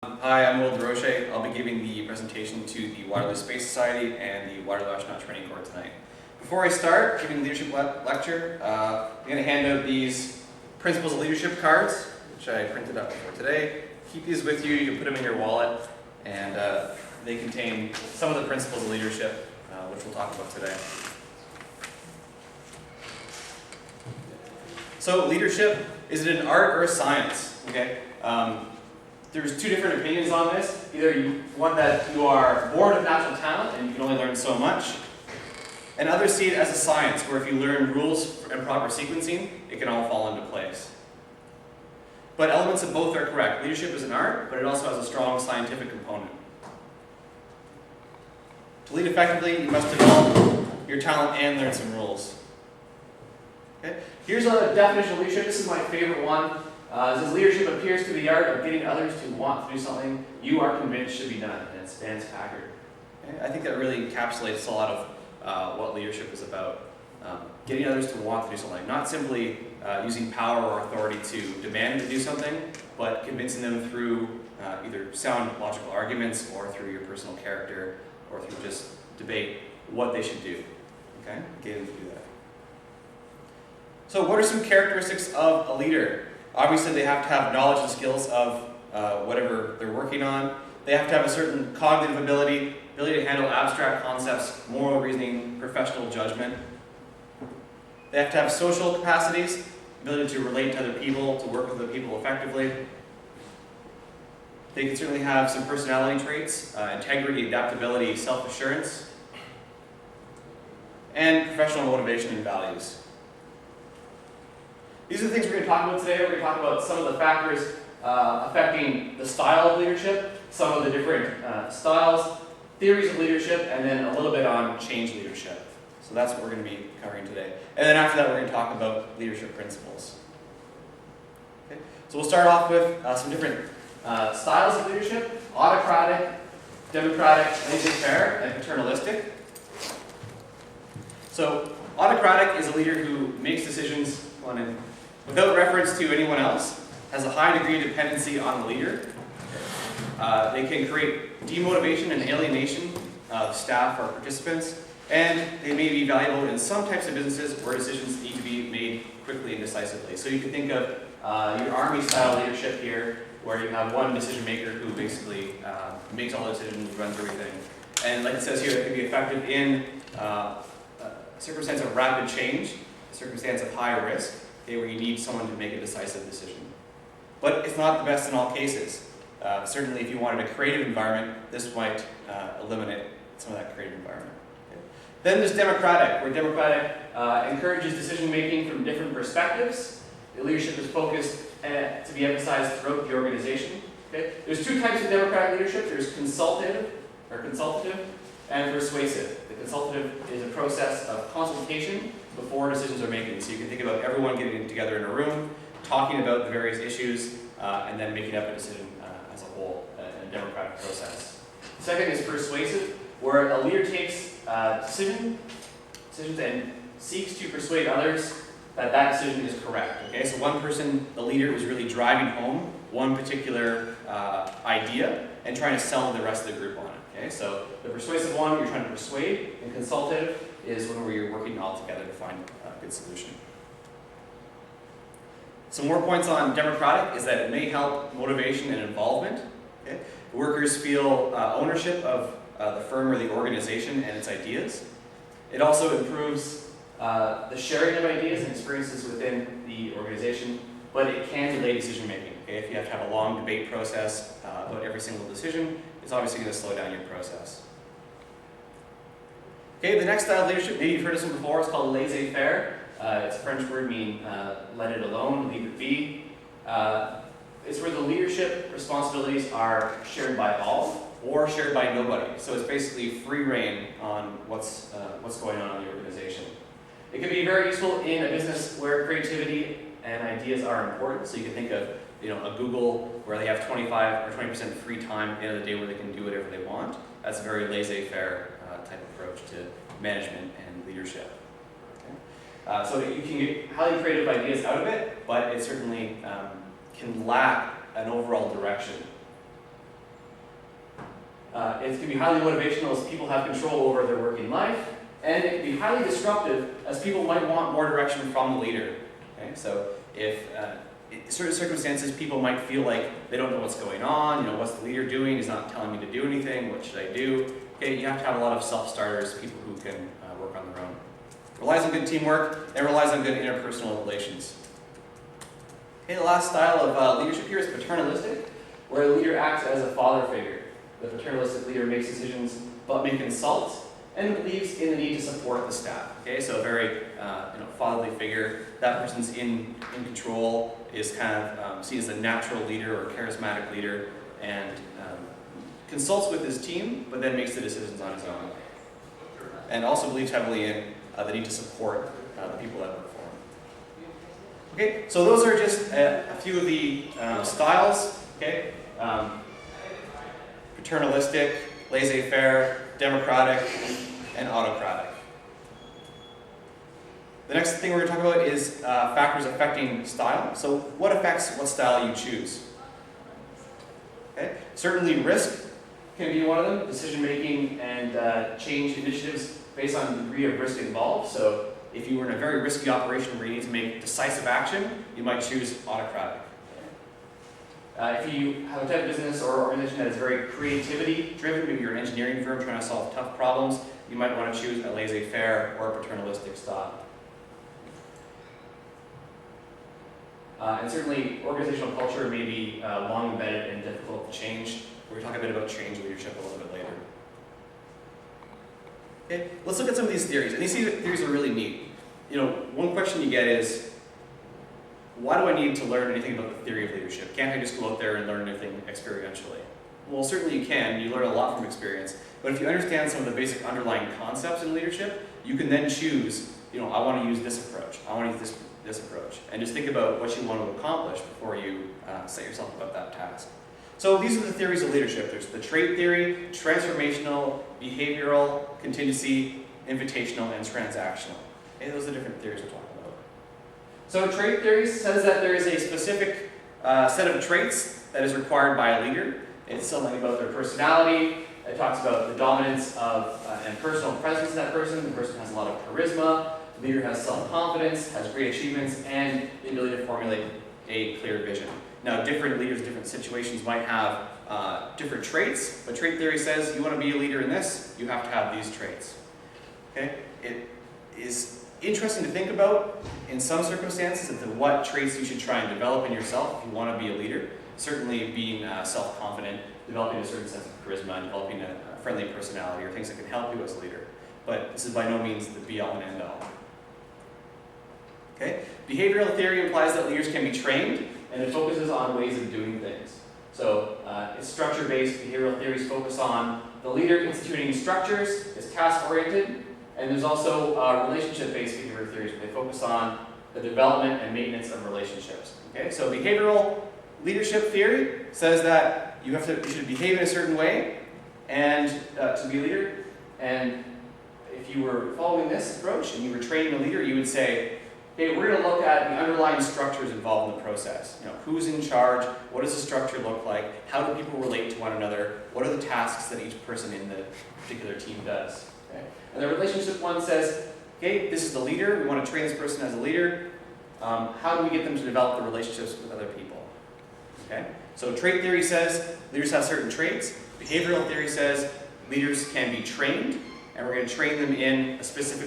Hi, I'm Will Durocher. I'll be giving the presentation to the Waterloo Space Society and the Waterloo Astronaut Training Corps tonight. Before I start giving the leadership lecture, I'm going to hand out these Principles of Leadership cards, which I printed up for today. Keep these with you. You can put them in your wallet, and they contain some of the principles of leadership, which we'll talk about today. So, leadership, is it an art or a science? Okay. There's two different opinions on this. Either one that you are born with natural talent and you can only learn so much, and others see it as a science where if you learn rules and proper sequencing, it can all fall into place. But elements of both are correct. Leadership is an art, but it also has a strong scientific component. To lead effectively, you must develop your talent and learn some rules. Okay? Here's a definition of leadership. This is my favorite one. It says leadership appears to be the art of getting others to want to do something you are convinced should be done. And it's Vance Packard. Okay? I think that really encapsulates a lot of what leadership is about. Getting others to want to do something. Not simply using power or authority to demand to do something, but convincing them through either sound logical arguments or through your personal character or through just debate what they should do. Okay? Get them to do that. So what are some characteristics of a leader? Obviously, they have to have knowledge and skills of whatever they're working on. They have to have a certain cognitive ability to handle abstract concepts, moral reasoning, professional judgment. They have to have social capacities, ability to relate to other people, to work with other people effectively. They can certainly have some personality traits, integrity, adaptability, self-assurance, and professional motivation and values. These are the things we're going to talk about today. We're going to talk about some of the factors affecting the style of leadership, some of the different styles, theories of leadership, and then a little bit on change leadership. So that's what we're going to be covering today. And then after that, we're going to talk about leadership principles. Okay? So we'll start off with some different styles of leadership: autocratic, democratic, laissez-faire, and paternalistic. So autocratic is a leader who makes decisions without reference to anyone else, has a high degree of dependency on the leader. They can create demotivation and alienation of staff or participants, and they may be valuable in some types of businesses where decisions need to be made quickly and decisively. So you can think of your army-style leadership here, where you have one decision maker who basically makes all the decisions, runs everything. And like it says here, it can be effective in a circumstance of rapid change, a circumstance of high risk, okay, where you need someone to make a decisive decision. But it's not the best in all cases. Certainly if you wanted a creative environment, this might eliminate some of that creative environment. Okay. Then there's democratic, where democratic encourages decision making from different perspectives. The leadership is focused to be emphasized throughout the organization. Okay. There's two types of democratic leadership. There's consultative and persuasive. The consultative is a process of consultation before decisions are made. So you can think about everyone getting together in a room, talking about the various issues, and then making up a decision as a whole in a democratic process. Second is persuasive, where a leader takes decisions and seeks to persuade others that that decision is correct. Okay, so one person, the leader, was really driving home one particular idea and trying to sell the rest of the group on it. Okay, so the persuasive one, you're trying to persuade, and consultative is one where you're working all together to find a good solution. Some more points on democratic is that it may help motivation and involvement. Okay? Workers feel ownership of the firm or the organization and its ideas. It also improves the sharing of ideas and experiences within the organization, but it can delay decision making. Okay? If you have to have a long debate process about every single decision, it's obviously going to slow down your process. Okay, the next style of leadership, maybe you've heard this one before, it's called laissez-faire. It's a French word meaning let it alone, leave it be. It's where the leadership responsibilities are shared by all or shared by nobody. So it's basically free reign on what's going on in the organization. It can be very useful in a business where creativity and ideas are important. So you can think of a Google where they have 25 or 20% free time at the end of the day where they can do whatever they want. That's a very laissez-faire type approach to management and leadership. Okay? So you can get highly creative ideas out of it, but it certainly can lack an overall direction. It can be highly motivational as people have control over their working life, and it can be highly disruptive as people might want more direction from the leader. Okay? So if in certain circumstances people might feel like they don't know what's going on, what's the leader doing, he's not telling me to do anything, what should I do? Okay, you have to have a lot of self-starters, people who can work on their own. Relies on good teamwork, and relies on good interpersonal relations. Okay, the last style of leadership here is paternalistic, where a leader acts as a father figure. The paternalistic leader makes decisions but may consult and believes in the need to support the staff. Okay, so a very fatherly figure. That person's in control, is kind of seen as a natural leader or charismatic leader, and consults with his team, but then makes the decisions on his own. And also believes heavily in the need to support the people that work for him. Okay, so those are just a few of the styles. Okay, paternalistic, laissez-faire, democratic, and autocratic. The next thing we're going to talk about is factors affecting style. So what affects what style you choose? Okay, certainly risk can be one of them. Decision-making and change initiatives based on the degree of risk involved. So if you were in a very risky operation where you need to make decisive action, you might choose autocratic. If you have a type of business or organization that is very creativity-driven, maybe you're an engineering firm trying to solve tough problems, you might want to choose a laissez-faire or a paternalistic style. And certainly, organizational culture may be long embedded and difficult to change. We're going to talk a bit about change leadership a little bit later. Okay, let's look at some of these theories. And these theories are really neat. One question you get is, why do I need to learn anything about the theory of leadership? Can't I just go out there and learn anything experientially? Well, certainly you can. You learn a lot from experience. But if you understand some of the basic underlying concepts in leadership, you can then choose, I want to use this approach. I want to use this approach. And just think about what you want to accomplish before you set yourself about that task. So these are the theories of leadership. There's the trait theory, transformational, behavioral, contingency, invitational, and transactional. Okay, those are the different theories we're talking about. So trait theory says that there is a specific set of traits that is required by a leader. It's something about their personality. It talks about the dominance of and personal presence in that person. The person has a lot of charisma. The leader has self-confidence, has great achievements, and the ability to formulate a clear vision. Now, different leaders, different situations might have different traits, but trait theory says you want to be a leader in this, you have to have these traits. Okay? It is interesting to think about in some circumstances as to what traits you should try and develop in yourself if you want to be a leader. Certainly being self-confident, developing a certain sense of charisma, and developing a friendly personality are things that can help you as a leader. But this is by no means the be-all and end-all. Okay? Behavioral theory implies that leaders can be trained, and it focuses on ways of doing things. So it's structure-based. Behavioral theories focus on the leader instituting structures, it's task-oriented, and there's also relationship-based behavioral theories. They focus on the development and maintenance of relationships. Okay? So behavioral leadership theory says that you should behave in a certain way and to be a leader. And if you were following this approach and you were training a leader, you would say, okay, we're going to look at the underlying structures involved in the process. Who's in charge? What does the structure look like? How do people relate to one another? What are the tasks that each person in the particular team does? Okay? And the relationship one says, okay, this is the leader. We want to train this person as a leader. How do we get them to develop the relationships with other people? Okay? So trait theory says leaders have certain traits. Behavioral theory says leaders can be trained, and we're going to train them in a specific